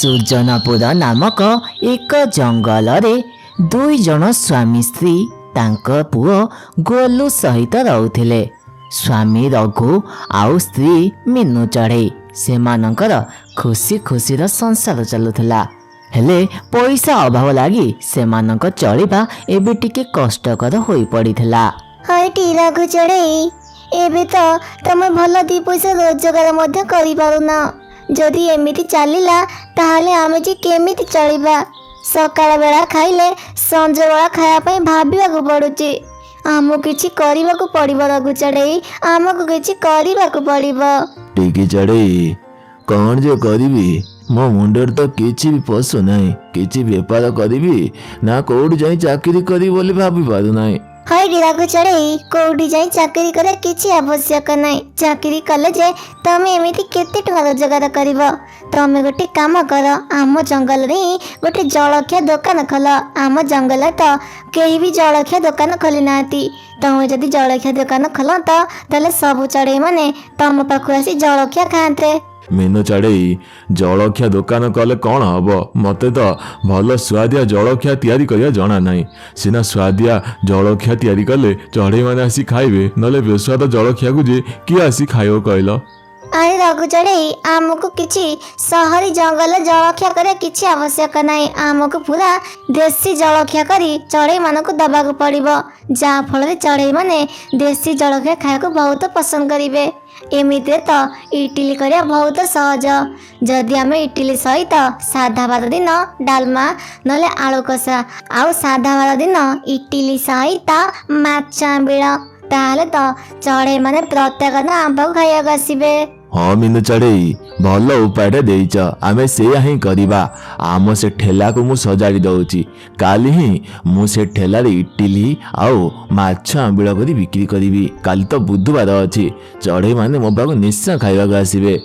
सुजनपुर नामक एक जंगल रे दुई जन स्वामी स्त्री तांक पुओ गोलू सहित रहुथिले। स्वामी रघु आउ स्त्री मीनू चढ़ई सेमानंकर खुशी खुशी संसार चलुथिला। हेले पैसा अभाव लागी सेमानंक चलिबा एबे टिके कष्टकर होई पड़िथिला। हईटी रघु चढ़ई एबे तो तमे भल दी पैसा रोजगार मध्य करि पारुना। जदि एमिति चलिला ताहले आमे जी केमिति चलिबा। सकाळ बेला खाइले संज बेला खाया पई भाबिबा को पडुची। आमो किछि करिबा को पड़िबो रघु चढ़ई आमको किछि करिबा को पड़िबो। टिकी चढ़ई कौन जे करिबी मो मुंडर तो किछि भी पशु नहीं। किछि बेपार करिबी ना कोड जाई चाकरी करी बोली भाबी पारु नहीं। हईटी रघु चढ़ई कोडी जाई चाकरी करे किछि आवश्यक नहीं। चाकरी कले जे तमे एमिति केते टका रोजगार करिवो। तमे गोटे काम कर आम जंगल रे गोटे जलखिया दुकान खोल। आम जंगल तो केही भी जलखिया दुकान खोली नाती। तमे जदि जलखिया दुकान खोल तो ताले सब चढ़ई माने तम पाखु आसी जलखिया खाते। मीनू चढ़ई जलखिया दुकान कले कौन हम मते तो भल स्वादिया जलखिया तैयारी करिया जना नहीं। सिना स्वादिया जलखिया तैयारी कले चढ़ई माने आसी खाइबे नले बेस्वाद जलखिया को जे किए आसी खाइबो कहलो। अरे रघु चढ़ई आमको किछि शहरी जंगल जलखिया करे किछि आवश्यक नहीं। आमको पूरा देसी जलखिया करी चढ़ई मानक दबाक पड़िबो। जा फल चढ़ई माने देसी जलखिया खाया को बहुत पसंद करिवे। एमिते तो इडली करिया बहुत सहज। जदि आमे इडली सहित साधा भात दिन डालमा नले आलू कषा आउ साधा भात दिन इडली सहित माछ आंबिळ ताहले तो चढ़ई माने प्रत्येक दिन आम पाखु खाइया आसिबे। हाँ मीनू चढ़ई भल उपाय देइच आमे सेया ही करिबा। आम से ठेला को मु सजाड़ी दउची काली ही मु से ठेला रे इडली आउ माछ आंबिळ करी बिक्री करिबी। काली तो बुधवार अछि चढ़ई माने मो बाबू निश्चय खाइबा आसिबे।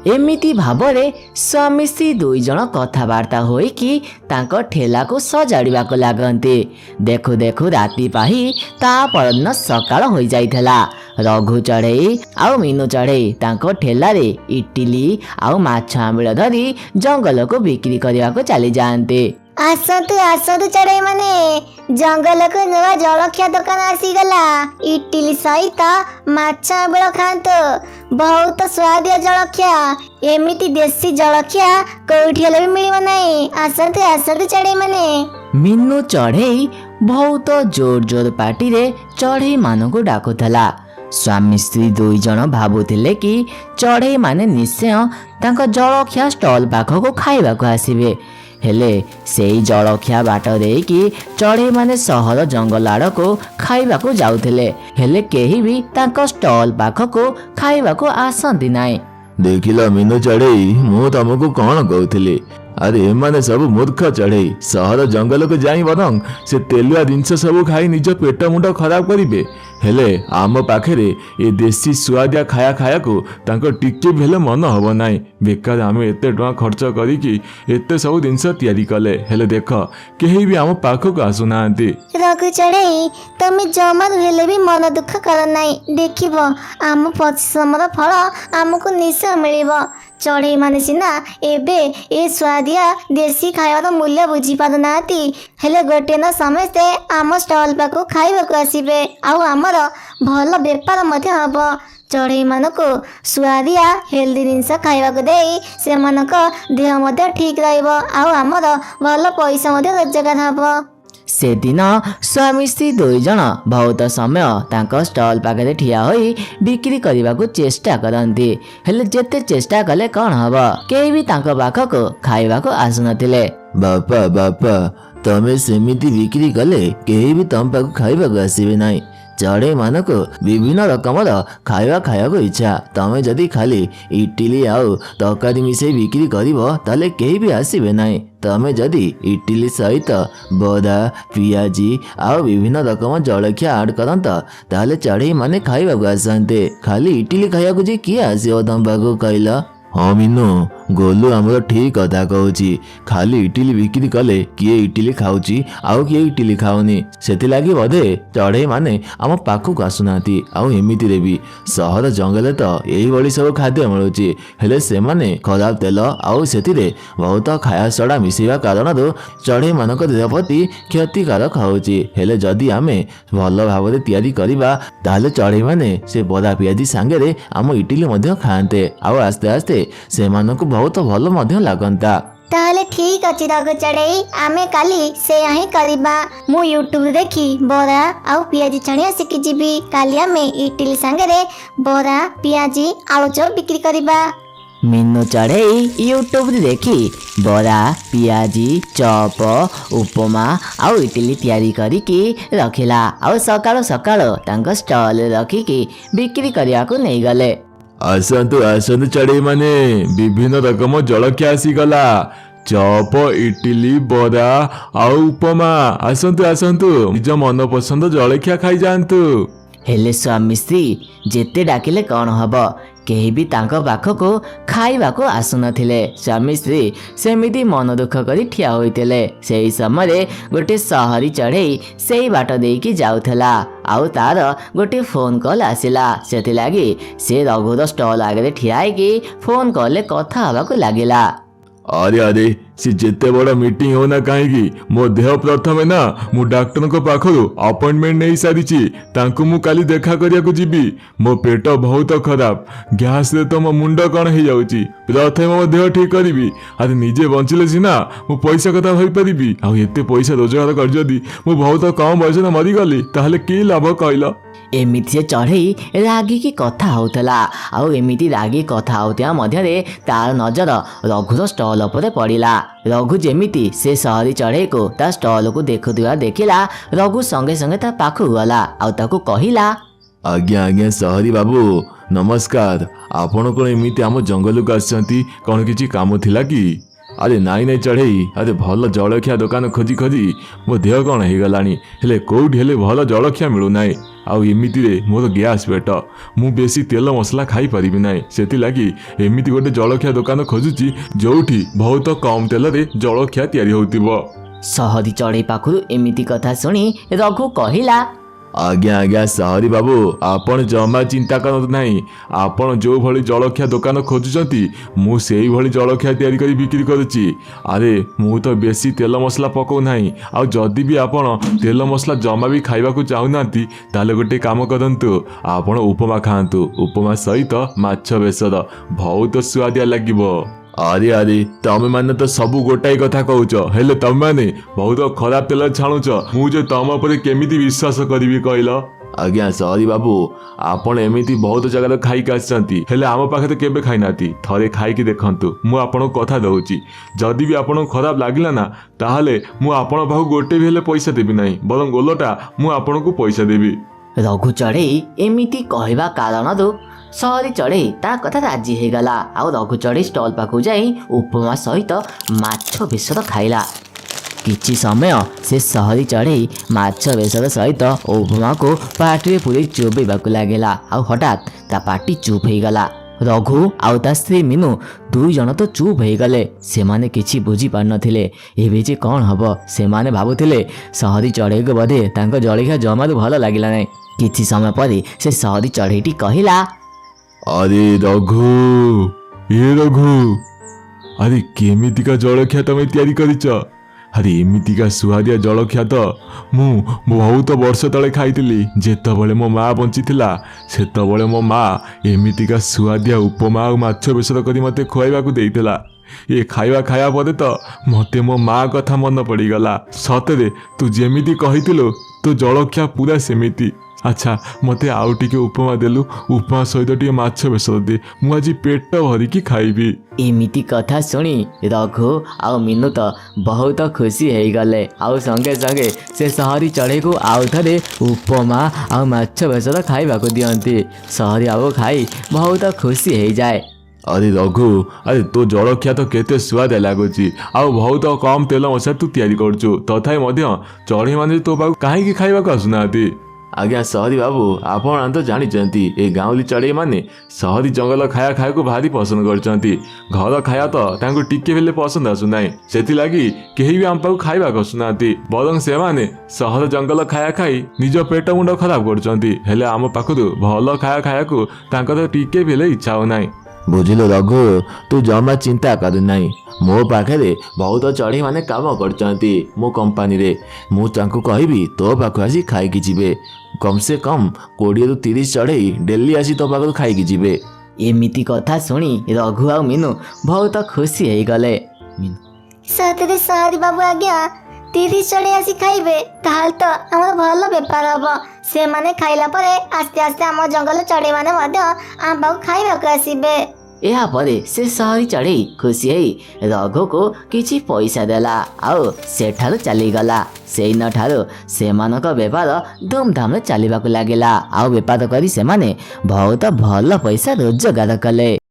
एमिति भाबरे स्वामी स्त्री दुई जन कथबार्ता होई कि तांक ठेला को सजाड़िबा को लागंते। देखु देखु राति पाही ता परदिन सकाळ होई जाइथला। रघु चढ़ई आउ मीनू चढ़ई तांक ठेला रे इडली आउ माछ आंबिळ धरी जंगल को बिक्री करबा को चली जाते। आसतु आसतु चढ़ई माने जंगल को नवा जलखिया दुकान आसी गला। इडली सहित माछ आंबिळ खांतो बहुत स्वादिया जलखिया। एमिति देसी जलखिया कोठी हेले भी मिलिबो नहीं। आसतु आसतु चढ़ई माने। मीनू चढ़ई बहुत जोर जोर पार्टी रे चढ़ई मानकु डाकुथला। स्वामी स्त्री दुई जन भाबुथिले कि चढ़ई माने निश्चय तांक जलखिया स्टॉल पाखको खाइबाको आसिबे। हेले सेई जलखिया बाट देकी चढ़ई माने सहर जंगल आड़को खाइबाको जाउथिले। हेले केही भी तांक स्टॉल पाखको खाइबाको आसंती नाई। देखिला मीनू चढ़ई मु तुमको कौन कहूली अरे एमाने सब मूर्ख चढ़ई सहर जंगल को जाई बरं से तेलुआ जिनस सब खाई निज पेट मुंड खराब करिवे। हेले आम पाखरे ए देसी सुआदिया खाया खाया को तांको टिके भेले मन हबो नाई। बेकार आमे एते टका खर्च करिकी एते सब जिनस तैयारी कले हेले देख केही भी आम पाखक आसु नांती। रघु चढ़ई तमे जमा हेले भी मन दुख कर नाई। देखिबो आम परिश्रमर फल आमको निश्चय मिलिबो। चढ़ई माने सिना एबे ए स्वादिया देसी खाइबार मूल्य बुझी पारु नाती। हेले गोटे न समस्ते आम स्टॉल पाखु खाइबाको आसिबे आउ आमर भल बेपार मध्य हबो। चढ़ई मानको स्वादिया हेल्दी जिनस खाइबाको देई सेमानक देह मध्य ठीक रहइबो आउ आमर भल पैसा मध्य रोजगार हबो। से दिन स्वामी स्त्री दुई जन बहुत समय तांक स्टॉल पाखे ठिया होई बिक्री करने को चेष्टा करती। हेले जेते चेष्टा कले कौन हम केही भी तांक पाखको खाइबा को आसु नथिले। बापा बापा तमे सेमिति बिक्री कले केही भी तम पाखु खाइबा को आसीबे नाही। चढ़ई मानको विभिन्न रकमर खाइबा खाइबाको इच्छा। तमे जदि खाली इडली आउ तरकारी मिसई बिक्री करिवो ताले केही भी आसीबे नाही। तमे जदि इडली सहित बदा पियाजी आउ विभिन्न रकम जलखिया आड करंत ताले चढ़ई माने खाइबाको आसंते। खाली इडली खाइबाको जे किए आसीबो तम पाखु कहला। हाँ मीनू ଗୋଲୁ ଆମର ଠିକ କଥା କହୁଛି। ଖାଲି ଇଟିଲି ବିକ୍ରି କଲେ କିଏ ଇଟିଲି ଖାଉଛି ଆଉ କିଏ ଇଟିଲି ଖାଉନି। ସେଥିଲାଗି ବୋଧେ ଚଢ଼େଇ ମାନେ ଆମ ପାଖକୁ ଆସୁନାହାନ୍ତି। ଆଉ ଏମିତିରେ ବି ସହର ଜଙ୍ଗଲରେ ତ ଏଇଭଳି ସବୁ ଖାଦ୍ୟ ମିଳୁଛି। ହେଲେ ସେମାନେ ଖରାପ ତେଲ ଆଉ ସେଥିରେ ବହୁତ ଖାଇବା ସୋଡ଼ା ମିଶେଇବା କାରଣରୁ ଚଢ଼େଇ ମାନଙ୍କ ଦେହ ପ୍ରତି କ୍ଷତିକାରକ ହେଉଛି। ହେଲେ ଯଦି ଆମେ ଭଲ ଭାବରେ ତିଆରି କରିବା ତାହେଲେ ଚଢ଼େଇ ମାନେ ସେ ବରା ପିଆଜି ସାଙ୍ଗରେ ଆମ ଇଟିଲି ମଧ୍ୟ ଖାଆନ୍ତେ ଆଉ ଆସ୍ତେ ଆସ୍ତେ ସେମାନଙ୍କୁ ବହୁତ ଭଲ ମଧ୍ୟ ଲାଗନ୍ତା। ତାହେଲେ ଠିକ ଅଛି ରଘୁ ଚଢ଼େଇ, ଆମେ କାଲି ସେୟା ହିଁ କରିବା। ମୁଁ ୟୁଟ୍ୟୁବ ଦେଖି ବରା ଆଉ ପିଆଜି ଛାଣିବା ଶିଖିଯିବି। କାଲି ଆମେ ଇଟିଲି ସାଙ୍ଗରେ ବରା ପିଆଜି ଆଳୁଚପ ବିକ୍ରି କରିବା। ମିନୁ ଚଢ଼େଇ ୟୁଟ୍ୟୁବରେ ଦେଖି ବରା ପିଆଜି ଚପ ଉପମା ଆଉ ଇଟିଲି ତିଆରି କରିକି ରଖିଲା। ଆଉ ସକାଳୁ ସକାଳୁ ତାଙ୍କ ଷ୍ଟଲରେ ରଖିକି ବିକ୍ରି କରିବାକୁ ନେଇଗଲେ। ଆସନ୍ତୁ ଆସନ୍ତୁ ଚଢ଼େଇ ମାନେ, ବିଭିନ୍ନ ରକମ ଜଳଖିଆ ଆସିଗଲା। ଚପ ଇଟିଲି ବରା ଆଉ ଉପମା, ଆସନ୍ତୁ ଆସନ୍ତୁ ନିଜ ମନ ପସନ୍ଦ ଜଳଖିଆ ଖାଇଯାଆନ୍ତୁ। ହେଲେ ସ୍ୱାମୀ ସ୍ତ୍ରୀ ଯେତେ ଡାକିଲେ କ'ଣ ହବ, କେହି ବି ତାଙ୍କ ପାଖକୁ ଖାଇବାକୁ ଆସୁନଥିଲେ। ସ୍ୱାମୀ ସ୍ତ୍ରୀ ସେମିତି ମନ ଦୁଃଖ କରି ଠିଆ ହୋଇଥିଲେ। ସେହି ସମୟରେ ଗୋଟେ ସହରୀ ଚଢ଼େଇ ସେଇ ବାଟ ଦେଇକି ଯାଉଥିଲା। ଆଉ ତାର ଗୋଟେ ଫୋନ୍ କଲ୍ ଆସିଲା। ସେଥିଲାଗି ସେ ରଘୁର ଷ୍ଟଲ୍ ଆଗରେ ଠିଆ ହେଇକି ଫୋନ୍ କଲ୍ରେ କଥା ହେବାକୁ ଲାଗିଲା। ଆରେ ଆରେ ସେ ଯେତେ ବଡ଼ ମିଟିଂ ହଉନା କାହିଁକି, ମୋ ଦେହ ପ୍ରଥମେ ନା। ମୁଁ ଡାକ୍ତରଙ୍କ ପାଖରୁ ଆପଏଣ୍ଟମେଣ୍ଟ ନେଇ ସାରିଛି। ତାଙ୍କୁ ମୁଁ କାଲି ଦେଖା କରିବାକୁ ଯିବି। ମୋ ପେଟ ବହୁତ ଖରାପ, ଗ୍ୟାସରେ ତ ମୋ ମୁଣ୍ଡ କ'ଣ ହେଇଯାଉଛି। ପ୍ରଥମେ ମୋ ଦେହ ଠିକ କରିବି। ଆରେ ନିଜେ ବଞ୍ଚିଲେ ସିନା ମୁଁ ପଇସା କଥା ଭାବିପାରିବି। ଆଉ ଏତେ ପଇସା ରୋଜଗାର କରି ଯଦି ମୁଁ ବହୁତ କମ ବୟସରେ ମରିଗଲି ତାହେଲେ କି ଲାଭ କହିଲ? ଏମିତି ସେ ଚଢ଼େଇ ରାଗିକି କଥା ହେଉଥିଲା। ଆଉ ଏମିତି ରାଗି କଥା ହେଉଥିବା ମଧ୍ୟରେ ତାର ନଜର ରଘୁର ଷ୍ଟଲ୍ ଉପରେ ପଡ଼ିଲା। ରଘୁ ଯେମିତି ସେ ସହରୀ ଚଢ଼େଇକୁ ତା ଷ୍ଟଲକୁ ଦେଖୁଥିବା ଦେଖିଲା, ରଘୁ ସଙ୍ଗେ ସଙ୍ଗେ ତା ପାଖକୁ ଗଲା ଆଉ ତାକୁ କହିଲା, ଆଜ୍ଞା ଆଜ୍ଞା ସହରୀ ବାବୁ ନମସ୍କାର। ଆପଣ କ'ଣ ଏମିତି ଆମ ଜଙ୍ଗଲକୁ ଆସିଛନ୍ତି? କ'ଣ କିଛି କାମ ଥିଲା କି? ଆରେ ନାଇଁ ନାଇଁ ଚଢ଼େଇ, ଆରେ ଭଲ ଜଳଖିଆ ଦୋକାନ ଖୋଜି ଖୋଜି ମୋ ଦେହ କ'ଣ ହେଇଗଲାଣି। ହେଲେ କେଉଁଠି ହେଲେ ଭଲ ଜଳଖିଆ ମିଳୁନାହିଁ। ଆଉ ଏମିତିରେ ମୋର ଗ୍ୟାସ୍ ପେଟ, ମୁଁ ବେଶୀ ତେଲ ମସଲା ଖାଇପାରିବି ନାହିଁ। ସେଥିଲାଗି ଏମିତି ଗୋଟେ ଜଳଖିଆ ଦୋକାନ ଖୋଜୁଛି ଯେଉଁଠି ବହୁତ କମ୍ ତେଲରେ ଜଳଖିଆ ତିଆରି ହେଉଥିବ। ସହରୀ ଚଢ଼େଇ ପାଖରୁ ଏମିତି କଥା ଶୁଣି ରଘୁ କହିଲା, ଆଜ୍ଞା ଆଜ୍ଞା ସହରୀ ବାବୁ, ଆପଣ ଜମା ଚିନ୍ତା କରନ୍ତୁ ନାହିଁ। ଆପଣ ଯେଉଁଭଳି ଜଳଖିଆ ଦୋକାନ ଖୋଜୁଛନ୍ତି ମୁଁ ସେଇଭଳି ଜଳଖିଆ ତିଆରି କରି ବିକ୍ରି କରୁଛି। ଆରେ ମୁଁ ତ ବେଶୀ ତେଲ ମସଲା ପକାଉନାହିଁ। ଆଉ ଯଦି ବି ଆପଣ ତେଲ ମସଲା ଜମା ବି ଖାଇବାକୁ ଚାହୁଁନାହାନ୍ତି ତାହେଲେ ଗୋଟେ କାମ କରନ୍ତୁ, ଆପଣ ଉପମା ଖାଆନ୍ତୁ। ଉପମା ସହିତ ମାଛ ବେସର ବହୁତ ସୁଆଦିଆ ଲାଗିବ। ଆରେ ଆରେ ତମେ ମାନେ ତ ସବୁ ଗୋଟାଏ କଥା କହୁଛ, ହେଲେ ତମେ ମାନେ ବହୁତ ଖରାପ ତେଲ ଛାଣୁଛ। ମୁଁ ଯେ ତମ ଉପରେ କେମିତି ବିଶ୍ୱାସ କରିବି କହିଲ? ଆଜ୍ଞା ସହରୀ ବାବୁ, ଆପଣ ଏମିତି ବହୁତ ଜାଗାରେ ଖାଇକି ଆସିଛନ୍ତି, ହେଲେ ଆମ ପାଖରେ କେବେ ଖାଇନାହାନ୍ତି। ଥରେ ଖାଇକି ଦେଖନ୍ତୁ, ମୁଁ ଆପଣଙ୍କୁ କଥା ଦେଉଛି। ଯଦି ବି ଆପଣଙ୍କୁ ଖରାପ ଲାଗିଲା ନା ତାହେଲେ ମୁଁ ଆପଣଙ୍କ ପାଖକୁ ଗୋଟେ ବି ହେଲେ ପଇସା ଦେବି ନାହିଁ, ବରଂ ଓଲଟା ମୁଁ ଆପଣଙ୍କୁ ପଇସା ଦେବି। ରଘୁ ଚଢ଼େଇ ଏମିତି କହିବା କାରଣରୁ ସହରୀ ଚଢ଼େଇ ତା କଥା ରାଜି ହେଇଗଲା। ଆଉ ରଘୁ ଚଢ଼େଇ ଷ୍ଟଲ୍ ପାଖକୁ ଯାଇ ଉପମା ସହିତ ମାଛ ବେସର ଖାଇଲା। କିଛି ସମୟ ସେ ସହରୀ ଚଢ଼େଇ ମାଛ ବେସର ସହିତ ଉପମାକୁ ପାଟିରେ ପୁରେଇ ଚୋବେଇବାକୁ ଲାଗିଲା। ଆଉ ହଠାତ୍ ତା ପାଟି ଚୁପ୍ ହେଇଗଲା। ରଘୁ ଆଉ ତା ସ୍ତ୍ରୀ ମିନୁ ଦୁଇ ଜଣ ତ ଚୁପ୍ ହେଇଗଲେ। ସେମାନେ କିଛି ବୁଝିପାରୁନଥିଲେ ଏବେ ଯେ କ'ଣ ହବ। ସେମାନେ ଭାବୁଥିଲେ ସହରୀ ଚଢ଼େଇକୁ ବୋଧେ ତାଙ୍କ ଜଳଖିଆ ଜମାରୁ ଭଲ ଲାଗିଲା ନାହିଁ। କିଛି ସମୟ ପରେ ସେ ସହରୀ ଚଢ଼େଇଟି କହିଲା, ଆରେ ରଘୁ, ଏ ରଘୁ, ଆରେ କେମିତିକା ଜଳଖିଆ ତମେ ତିଆରି କରିଛ? ଆରେ ଏମିତିକା ସୁଆଦିଆ ଜଳଖିଆ ତ ମୁଁ ବହୁତ ବର୍ଷ ତଳେ ଖାଇଥିଲି। ଯେତେବେଳେ ମୋ ମା ବଞ୍ଚିଥିଲା ସେତେବେଳେ ମୋ ମା ଏମିତିକା ସୁଆଦିଆ ଉପମା ଆଉ ମାଛ ବେସର କରି ମୋତେ ଖୁଆଇବାକୁ ଦେଇଥିଲା। ଏ ଖାଇବା ଖାଇବା ପରେ ତ ମୋତେ ମୋ ମା କଥା ମନେ ପଡ଼ିଗଲା। ସତରେ ତୁ ଯେମିତି କହିଥିଲୁ ତୋ ଜଳଖିଆ ପୁରା ସେମିତି। ଆଚ୍ଛା ମୋତେ ଆଉ ଟିକେ ଉପମା ଦେଲୁ, ଉପମା ସହିତ ଟିକେ ମାଛ ବେସର ଦେ, ମୁଁ ଆଜି ପେଟ ଭରିକି ଖାଇବି। ଏମିତି କଥା ଶୁଣି ରଘୁ ଆଉ ମିନୁ ତ ବହୁତ ଖୁସି ହେଇଗଲେ। ଆଉ ସଙ୍ଗେ ସଙ୍ଗେ ସେ ସହରୀ ଚଢ଼େଇକୁ ଆଉ ଥରେ ଉପମା ଆଉ ମାଛ ବେସର ଖାଇବାକୁ ଦିଅନ୍ତି। ସହରୀ ଆଉ ଖାଇ ବହୁତ ଖୁସି ହେଇଯାଏ। ଆରେ ରଘୁ, ଆରେ ତୋ ଜଳଖିଆ ତ କେତେ ସୁଆଦିଆ ଲାଗୁଛି। ଆଉ ବହୁତ କମ୍ ତେଲ ମସଲା ତୁ ତିଆରି କରୁଛୁ। ତଥାପି ମଧ୍ୟ ଚଢ଼େଇମାନେ ତୋ ପାଖକୁ କାହିଁକି ଖାଇବାକୁ ଆସୁନାହାନ୍ତି? आज्ञा सहरी बाबू आपण तो जानी ए गाँवली चढ़ई मैंने सहरी जंगल खाया खाया को भारी पसंद करछंती घर खाया तो तांको टिके बेले पसंद आसुना से लगी केही भी आम पाखु खाइबा आसुना बरं से माने सहर जंगल खाया खाई निज पेट मुंड खराब करछंती हेले आम पाखु भल खाया खाया को तांको टिके बेले इच्छा हो नाई। बुझिलो रघु तू जमा चिंता करू नाई मो पाखे बहुत चढ़ई माने काम करछंती मो कंपनी रे मु तांको कहबी तो पाखु आसी खाइकी जिबे कम से कम 20 ରୁ 30 चढ़ई डेली आसी तो पाखु खाइकी जिबे। एमिति कथा शुणी रघु आ मीनू बहुत खुशी हो गले। सतरे सहरी बाबू आज्ञा 30 चढ़ई आसी खाइबे ताहले तो हमर भल बेपार हबो से माने खाइला परे आस्ते आस्ते हम जंगल चढ़ई माने मध्य आम बाबू खाइबाक आसीबे। या परे से सहरी चढ़ई खुशी होई रघु को किछि पैसा देला आउ सेठारु चलीगला। सेइन ठारु सेमानक बेपार धूमधाम चलिबाकु लागिला आउ बेपार करी सेमाने बहुत भल पैसा रोजगार कले।